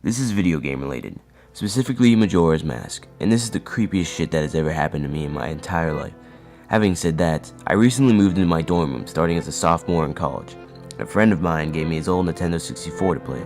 This is video game related, specifically Majora's Mask, and this is the creepiest shit that has ever happened to me in my entire life. Having said that, I recently moved into my dorm room starting as a sophomore in college. A friend of mine gave me his old Nintendo 64 to play.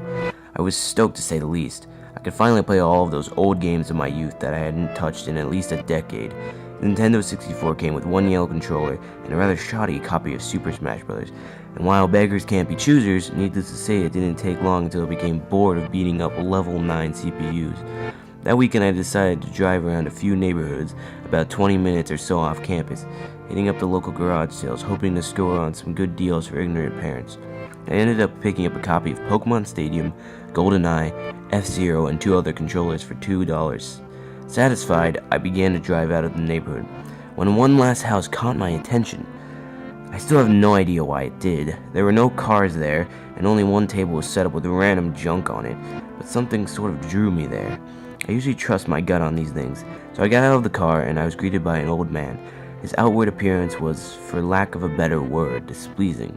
I was stoked to say the least. I could finally play all of those old games of my youth that I hadn't touched in at least a decade. The Nintendo 64 came with one yellow controller and a rather shoddy copy of Super Smash Bros. And while beggars can't be choosers, needless to say it didn't take long until I became bored of beating up level 9 CPUs. That weekend I decided to drive around a few neighborhoods, about 20 minutes or so off campus, hitting up the local garage sales, hoping to score on some good deals for ignorant parents. I ended up picking up a copy of Pokemon Stadium, GoldenEye, F-Zero, and 2 other controllers for $2. Satisfied, I began to drive out of the neighborhood, when one last house caught my attention. I still have no idea why it did. There were no cars there, and only one table was set up with random junk on it, but something sort of drew me there. I usually trust my gut on these things, so I got out of the car and I was greeted by an old man. His outward appearance was, for lack of a better word, displeasing.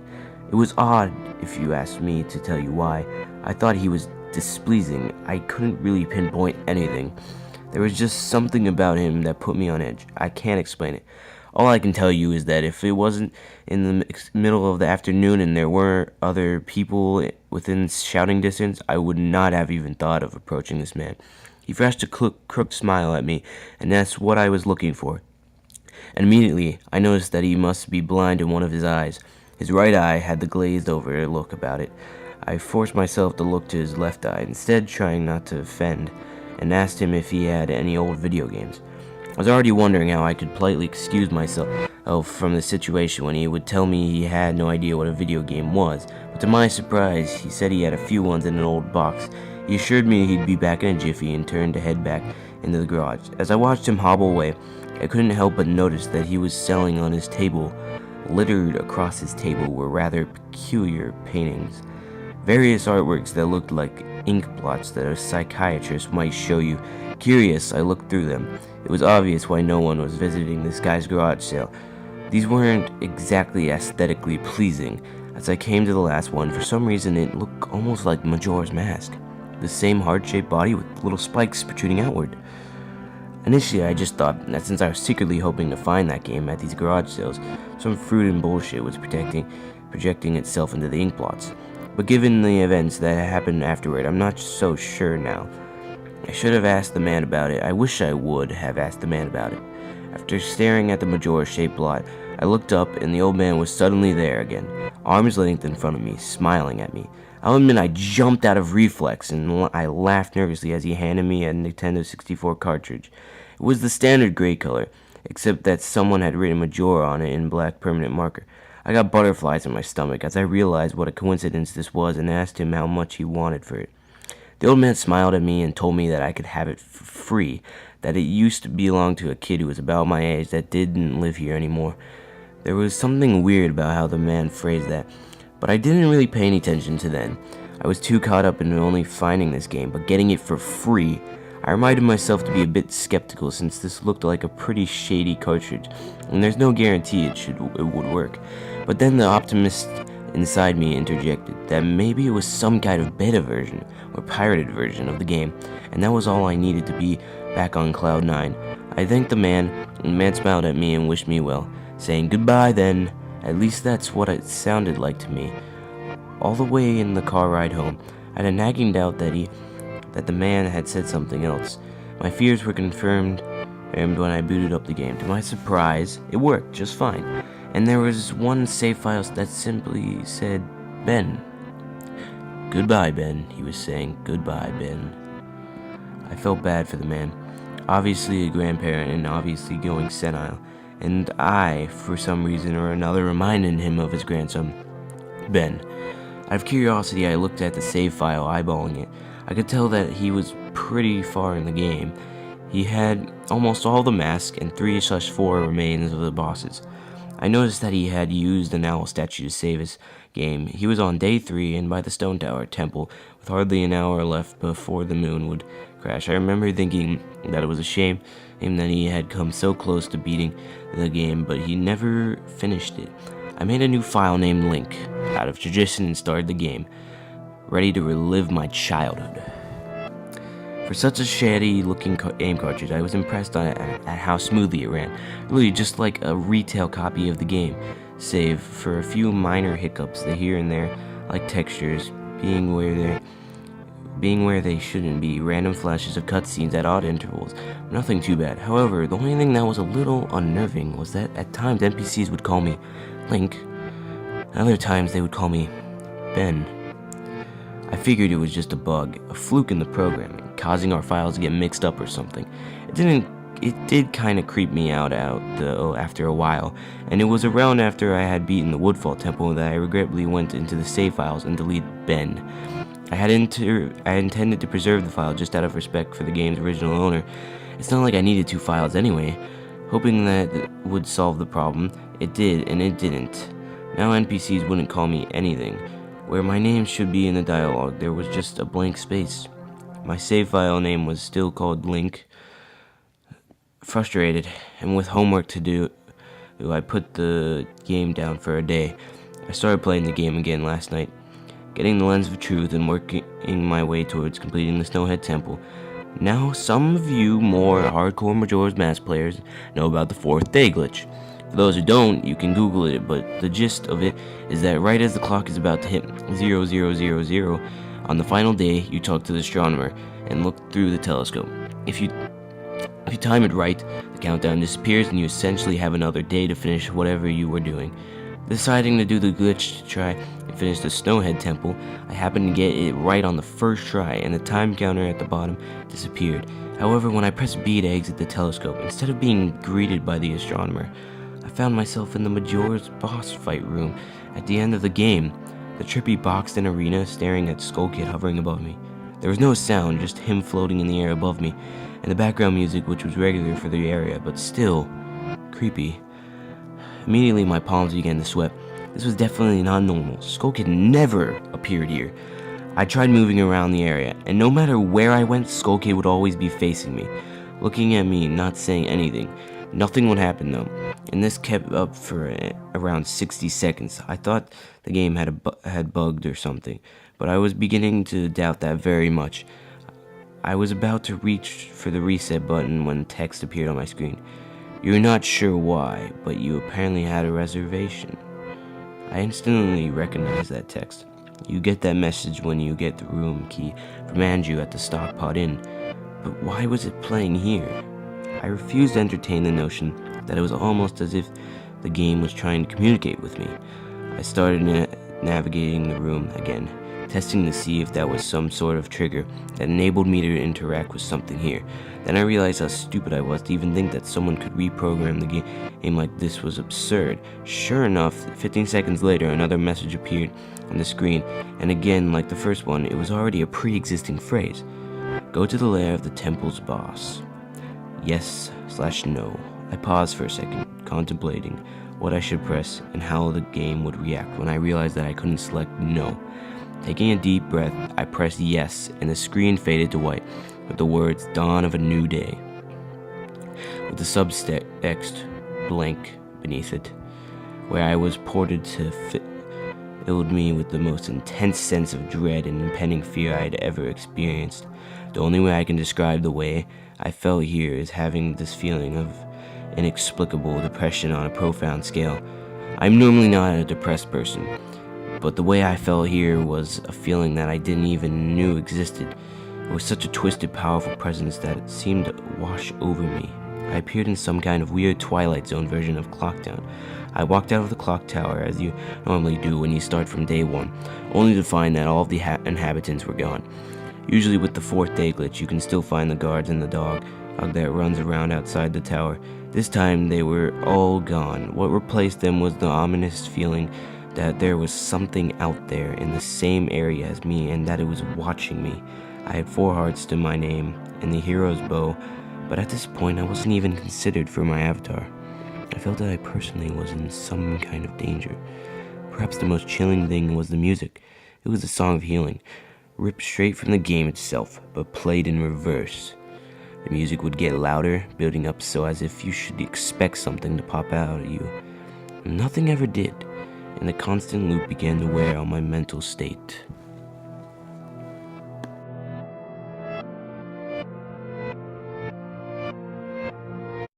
It was odd, if you asked me to tell you why. I thought he was displeasing. I couldn't really pinpoint anything. There was just something about him that put me on edge. I can't explain it. All I can tell you is that if it wasn't in the middle of the afternoon and there were other people within shouting distance, I would not have even thought of approaching this man. He flashed a crooked smile at me, and that's what I was looking for. And immediately, I noticed that he must be blind in one of his eyes. His right eye had the glazed-over look about it. I forced myself to look to his left eye, instead trying not to offend, and asked him if he had any old video games. I was already wondering how I could politely excuse myself from the situation when he would tell me he had no idea what a video game was, but to my surprise, he said he had a few ones in an old box. He assured me he'd be back in a jiffy and turned to head back into the garage. As I watched him hobble away, I couldn't help but notice that he was selling on his table. Littered across his table were rather peculiar paintings. Various artworks that looked like ink blots that a psychiatrist might show you. Curious, I looked through them. It was obvious why no one was visiting this guy's garage sale. These weren't exactly aesthetically pleasing. As I came to the last one, for some reason it looked almost like Majora's Mask. The same heart-shaped body with little spikes protruding outward. Initially, I just thought that since I was secretly hoping to find that game at these garage sales, some fruit and bullshit was projecting itself into the ink blots. But given the events that happened afterward, I'm not so sure now. I should have asked the man about it. I wish I would have asked the man about it. After staring at the Majora-shaped blot, I looked up and the old man was suddenly there again, arm's length in front of me, smiling at me. I'll admit I jumped out of reflex and I laughed nervously as he handed me a Nintendo 64 cartridge. It was the standard gray color, except that someone had written Majora on it in black permanent marker. I got butterflies in my stomach as I realized what a coincidence this was and asked him how much he wanted for it. The old man smiled at me and told me that I could have it for free, that it used to belong to a kid who was about my age that didn't live here anymore. There was something weird about how the man phrased that, but I didn't really pay any attention to then. I was too caught up in not finding this game, but getting it for free. I reminded myself to be a bit skeptical since this looked like a pretty shady cartridge, and there's no guarantee it would work. But then the optimist inside me interjected that maybe it was some kind of beta version or pirated version of the game, and that was all I needed to be back on Cloud 9. I thanked the man, and the man smiled at me and wished me well, saying goodbye then. At least that's what it sounded like to me. All the way in the car ride home, I had a nagging doubt that the man had said something else. My fears were confirmed when I booted up the game. To my surprise, it worked just fine. And there was one save file that simply said, Ben. Goodbye, Ben, he was saying. Goodbye, Ben. I felt bad for the man. Obviously a grandparent and obviously going senile. And I, for some reason or another, reminded him of his grandson, Ben. Out of curiosity, I looked at the save file, eyeballing it. I could tell that he was pretty far in the game. He had almost all the masks and 3/4 remains of the bosses. I noticed that he had used an owl statue to save his game. He was on day 3 and by the Stone Tower Temple, with hardly an hour left before the moon would crash. I remember thinking that it was a shame that he had come so close to beating the game, but he never finished it. I made a new file named Link, out of tradition, and started the game, ready to relive my childhood. For such a shady looking aim cartridge, I was impressed at how smoothly it ran. Really just like a retail copy of the game, save for a few minor hiccups here and there, like textures being where they shouldn't be, random flashes of cutscenes at odd intervals. Nothing too bad. However, the only thing that was a little unnerving was that at times NPCs would call me Link, and other times they would call me Ben. I figured it was just a bug, a fluke in the programming, causing our files to get mixed up or something. It did kind of creep me out though after a while, and it was around after I had beaten the Woodfall Temple that I regrettably went into the save files and deleted Ben. I had intended to preserve the file just out of respect for the game's original owner. It's not like I needed 2 files anyway. Hoping that would solve the problem, it did, and it didn't. Now NPCs wouldn't call me anything. Where my name should be in the dialogue, there was just a blank space. My save file name was still called Link. Frustrated, and with homework to do, I put the game down for a day. I started playing the game again last night, getting the Lens of Truth and working my way towards completing the Snowhead Temple. Now, some of you more hardcore Majora's Mask players know about the 4th day glitch. For those who don't, you can Google it, but the gist of it is that right as the clock is about to hit 0000, on the final day, you talk to the astronomer and look through the telescope. If you time it right, the countdown disappears and you essentially have another day to finish whatever you were doing. Deciding to do the glitch to try and finish the Snowhead Temple, I happened to get it right on the first try, and the time counter at the bottom disappeared. However, when I pressed B to exit the telescope, instead of being greeted by the astronomer, I found myself in the Majora's boss fight room at the end of the game, the trippy boxed-in arena staring at Skull Kid hovering above me. There was no sound, just him floating in the air above me, and the background music, which was regular for the area, but still creepy. Immediately my palms began to sweat. This was definitely not normal. Skull Kid never appeared here. I tried moving around the area, and no matter where I went, Skull Kid would always be facing me, looking at me, not saying anything. Nothing would happen though, and this kept up for around 60 seconds. I thought the game had bugged or something, but I was beginning to doubt that very much. I was about to reach for the reset button when text appeared on my screen. You're not sure why, but you apparently had a reservation. I instantly recognized that text. You get that message when you get the room key from Andrew at the Stockpot Inn, but why was it playing here? I refused to entertain the notion that it was almost as if the game was trying to communicate with me. I started navigating the room again, testing to see if that was some sort of trigger that enabled me to interact with something here. Then I realized how stupid I was to even think that someone could reprogram the game like this was absurd. Sure enough, 15 seconds later, another message appeared on the screen, and again, like the first one, it was already a pre-existing phrase. Go to the lair of the temple's boss. Yes/no. I paused for a second, contemplating what I should press and how the game would react when I realized that I couldn't select no. Taking a deep breath, I pressed yes, and the screen faded to white with the words "Dawn of a New Day," with the subtext blank beneath it. Where I was ported to filled me with the most intense sense of dread and impending fear I had ever experienced. The only way I can describe the way I felt here is having this feeling of inexplicable depression on a profound scale. I'm normally not a depressed person, but the way I felt here was a feeling that I didn't even know existed. It was such a twisted, powerful presence that it seemed to wash over me. I appeared in some kind of weird Twilight Zone version of Clocktown. I walked out of the clock tower as you normally do when you start from day one, only to find that all of the inhabitants were gone. Usually with the 4th day glitch, you can still find the guards and the dog that runs around outside the tower. This time they were all gone. What replaced them was the ominous feeling that there was something out there in the same area as me and that it was watching me. I had 4 hearts to my name and the hero's bow, but at this point I wasn't even considered for my avatar. I felt that I personally was in some kind of danger. Perhaps the most chilling thing was the music. It was a song of healing, ripped straight from the game itself, but played in reverse. The music would get louder, building up so as if you should expect something to pop out at you. Nothing ever did, and the constant loop began to wear on my mental state.